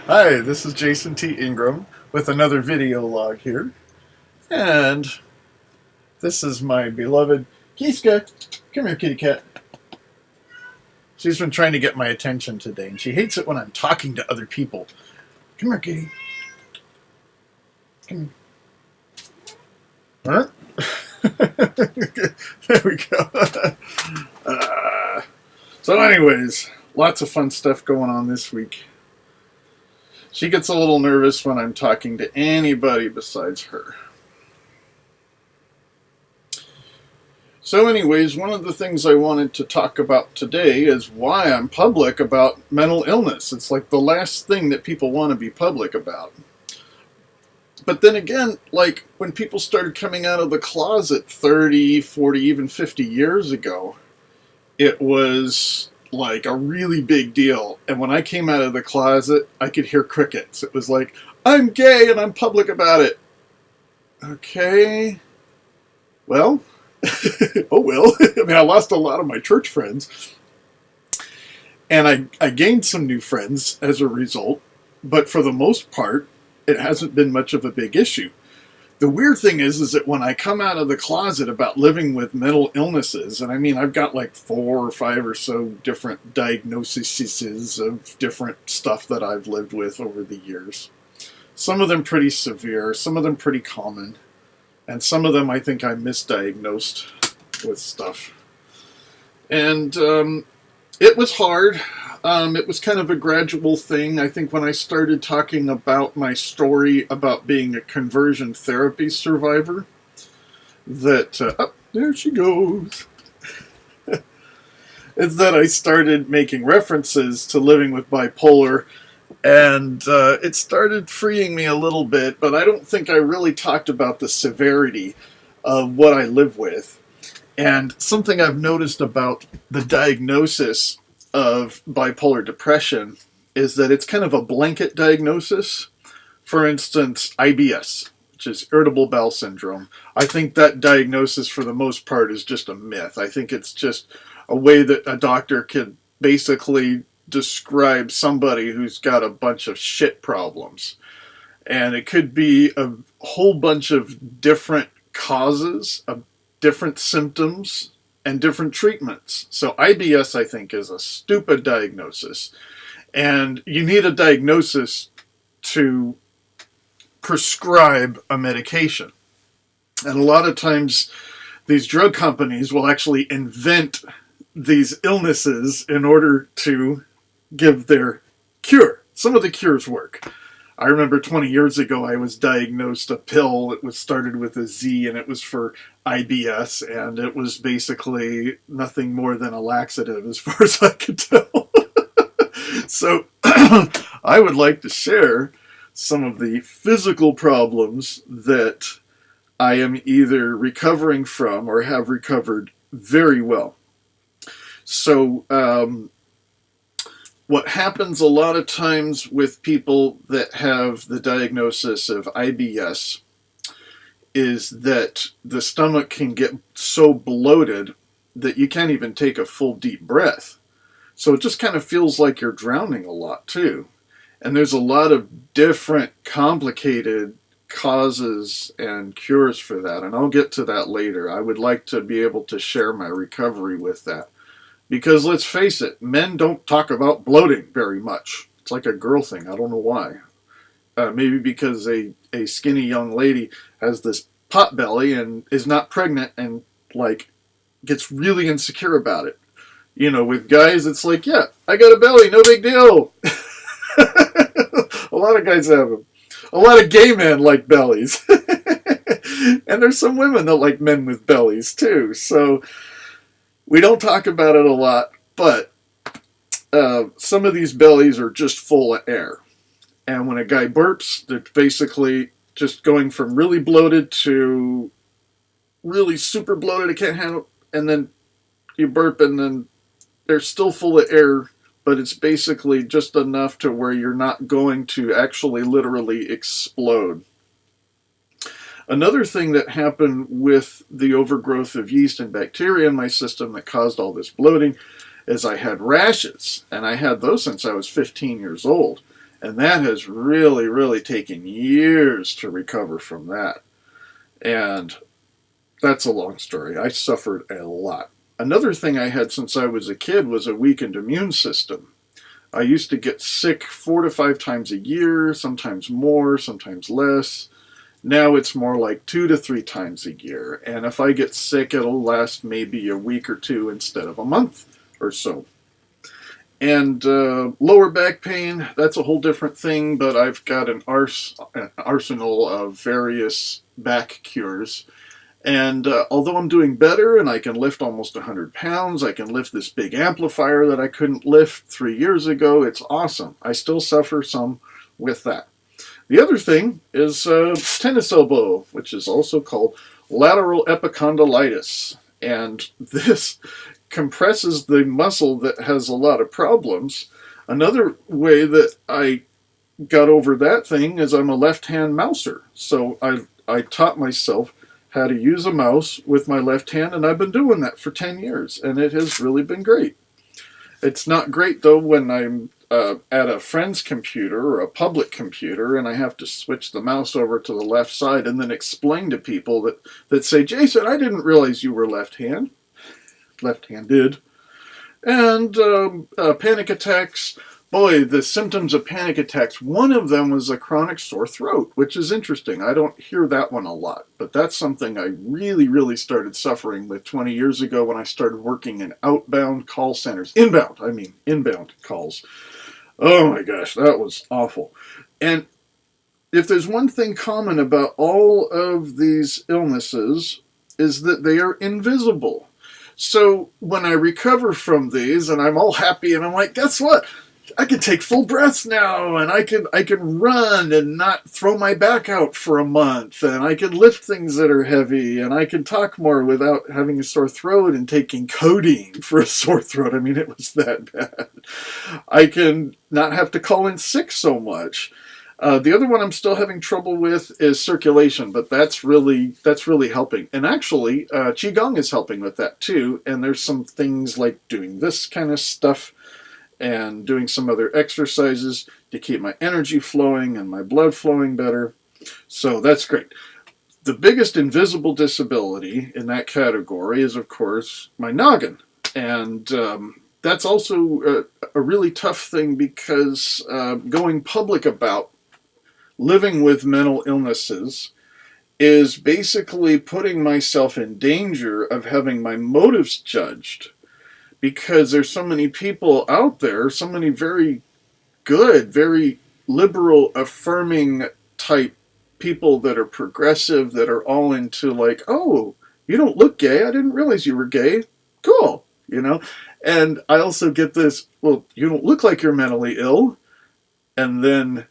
Hi, this is Jason T. Ingram with another video log here. And this is my beloved Kiska. Come here, kitty cat. She's been trying to get my attention today, and she hates it when I'm talking to other people. Come here, kitty. Come here. Huh? There we go. So anyways, lots of fun stuff going on this week. She gets a little nervous when I'm talking to anybody besides her. So anyways, one of the things I wanted to talk about today is why I'm public about mental illness. It's like the last thing that people want to be public about. But then again, like when people started coming out of the closet 30, 40, even 50 years ago, it was like a really big deal. And when I came out of the closet, I could hear crickets. It was like, I'm gay and I'm public about it. Okay. Well, oh well. I mean, I lost a lot of my church friends. And I gained some new friends as a result. But for the most part, it hasn't been much of a big issue. The weird thing is that when I come out of the closet about living with mental illnesses, and I mean, I've got like 4 or 5 or so different diagnoses of different stuff that I've lived with over the years. Some of them pretty severe, some of them pretty common, and some of them I think I'm misdiagnosed with stuff. And it was hard. It was kind of a gradual thing. I think when I started talking about my story about being a conversion therapy survivor, that, oh, there she goes, is that I started making references to living with bipolar, and it started freeing me a little bit, but I don't think I really talked about the severity of what I live with. And something I've noticed about the diagnosis of bipolar depression is that it's kind of a blanket diagnosis. For instance, IBS, which is irritable bowel syndrome. I think that diagnosis for the most part is just a myth. I think it's just a way that a doctor could basically describe somebody who's got a bunch of shit problems. And it could be a whole bunch of different causes, of different symptoms, and different treatments. So IBS, I think, is a stupid diagnosis. And you need a diagnosis to prescribe a medication. And a lot of times, these drug companies will actually invent these illnesses in order to give their cure. Some of the cures work. I remember 20 years ago I was diagnosed a pill. It was started with a Z and it was for IBS, and it was basically nothing more than a laxative as far as I could tell. So I would like to share some of the physical problems that I am either recovering from or have recovered very well. So what happens a lot of times with people that have the diagnosis of IBS is that the stomach can get so bloated that you can't even take a full deep breath. So it just kind of feels like you're drowning a lot too. And there's a lot of different complicated causes and cures for that. And I'll get to that later. I would like to be able to share my recovery with that. Because let's face it, men don't talk about bloating very much. It's like a girl thing. I don't know why. Maybe because a skinny young lady has this pot belly and is not pregnant and like gets really insecure about it. You know, with guys, it's like, yeah, I got a belly, no big deal. A lot of guys have them. A lot of gay men like bellies. And there's some women that like men with bellies too. So we don't talk about it a lot, but some of these bellies are just full of air. And when a guy burps, they're basically just going from really bloated to really super bloated, I can't handle, and then you burp and then they're still full of air, but it's basically just enough to where you're not going to actually literally explode. Another thing that happened with the overgrowth of yeast and bacteria in my system that caused all this bloating is I had rashes, and I had those since I was 15 years old. And that has really, really taken years to recover from that. And that's a long story. I suffered a lot. Another thing I had since I was a kid was a weakened immune system. I used to get sick 4 to 5 times a year, sometimes more, sometimes less. Now it's more like 2 to 3 times a year. And if I get sick, it'll last maybe a week or two instead of a month or so. And lower back pain, that's a whole different thing, but I've got an arsenal of various back cures. And although I'm doing better and I can lift almost 100 pounds, I can lift this big amplifier that I couldn't lift 3 years ago, it's awesome. I still suffer some with that. The other thing is tennis elbow, which is also called lateral epicondylitis. And this compresses the muscle that has a lot of problems. Another way that I got over that thing is I'm a left-hand mouser. So I taught myself how to use a mouse with my left hand, and I've been doing that for 10 years, and it has really been great. It's not great, though, when I'm at a friend's computer or a public computer, and I have to switch the mouse over to the left side and then explain to people that say, Jason, I didn't realize you were left-handed. And panic attacks. Boy, the symptoms of panic attacks, one of them was a chronic sore throat, which is interesting. I don't hear that one a lot, but that's something I really, really started suffering with 20 years ago when I started working in outbound call centers. Inbound calls. Oh my gosh, that was awful. And if there's one thing common about all of these illnesses is that they are invisible. So when I recover from these and I'm all happy and I'm like, guess what? I can take full breaths now, and I can run and not throw my back out for a month, and I can lift things that are heavy, and I can talk more without having a sore throat and taking codeine for a sore throat. I mean, it was that bad. I can not have to call in sick so much. The other one I'm still having trouble with is circulation, but that's really helping. And actually, Qigong is helping with that too. And there's some things like doing this kind of stuff and doing some other exercises to keep my energy flowing and my blood flowing better. So that's great. The biggest invisible disability in that category is, of course, my noggin. And that's also a really tough thing because going public about living with mental illnesses is basically putting myself in danger of having my motives judged, because there's so many people out there, so many very good, very liberal, affirming type people that are progressive, that are all into like, oh, you don't look gay, I didn't realize you were gay, cool, And I also get this, well, you don't look like you're mentally ill, and then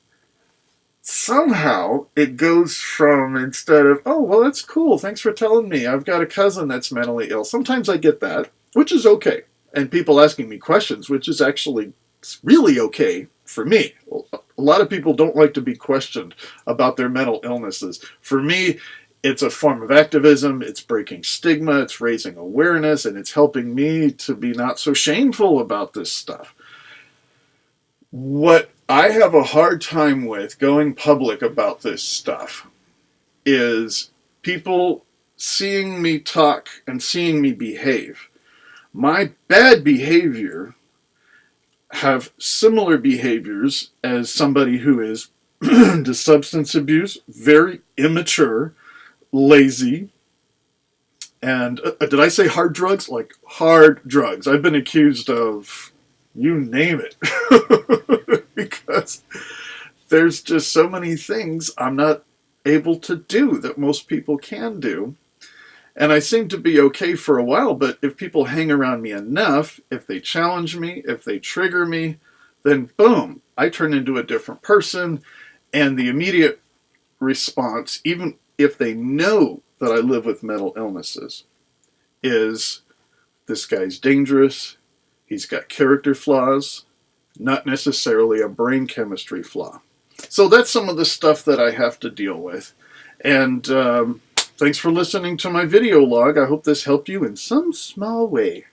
somehow it goes from, instead of, oh, well, that's cool, thanks for telling me, I've got a cousin that's mentally ill. Sometimes I get that, which is okay. And people asking me questions, which is actually really okay for me. A lot of people don't like to be questioned about their mental illnesses. For me, it's a form of activism, it's breaking stigma, it's raising awareness, and it's helping me to be not so shameful about this stuff. What I have a hard time with going public about this stuff is people seeing me talk and seeing me behave. My bad behavior have similar behaviors as somebody who is into substance abuse, very immature, lazy, and did I say hard drugs? Like hard drugs. I've been accused of, you name it, because there's just so many things I'm not able to do that most people can do. And I seem to be okay for a while, but if people hang around me enough, if they challenge me, if they trigger me, then boom, I turn into a different person. And the immediate response, even if they know that I live with mental illnesses, is this guy's dangerous, he's got character flaws, not necessarily a brain chemistry flaw. So that's some of the stuff that I have to deal with. And thanks for listening to my video log. I hope this helped you in some small way.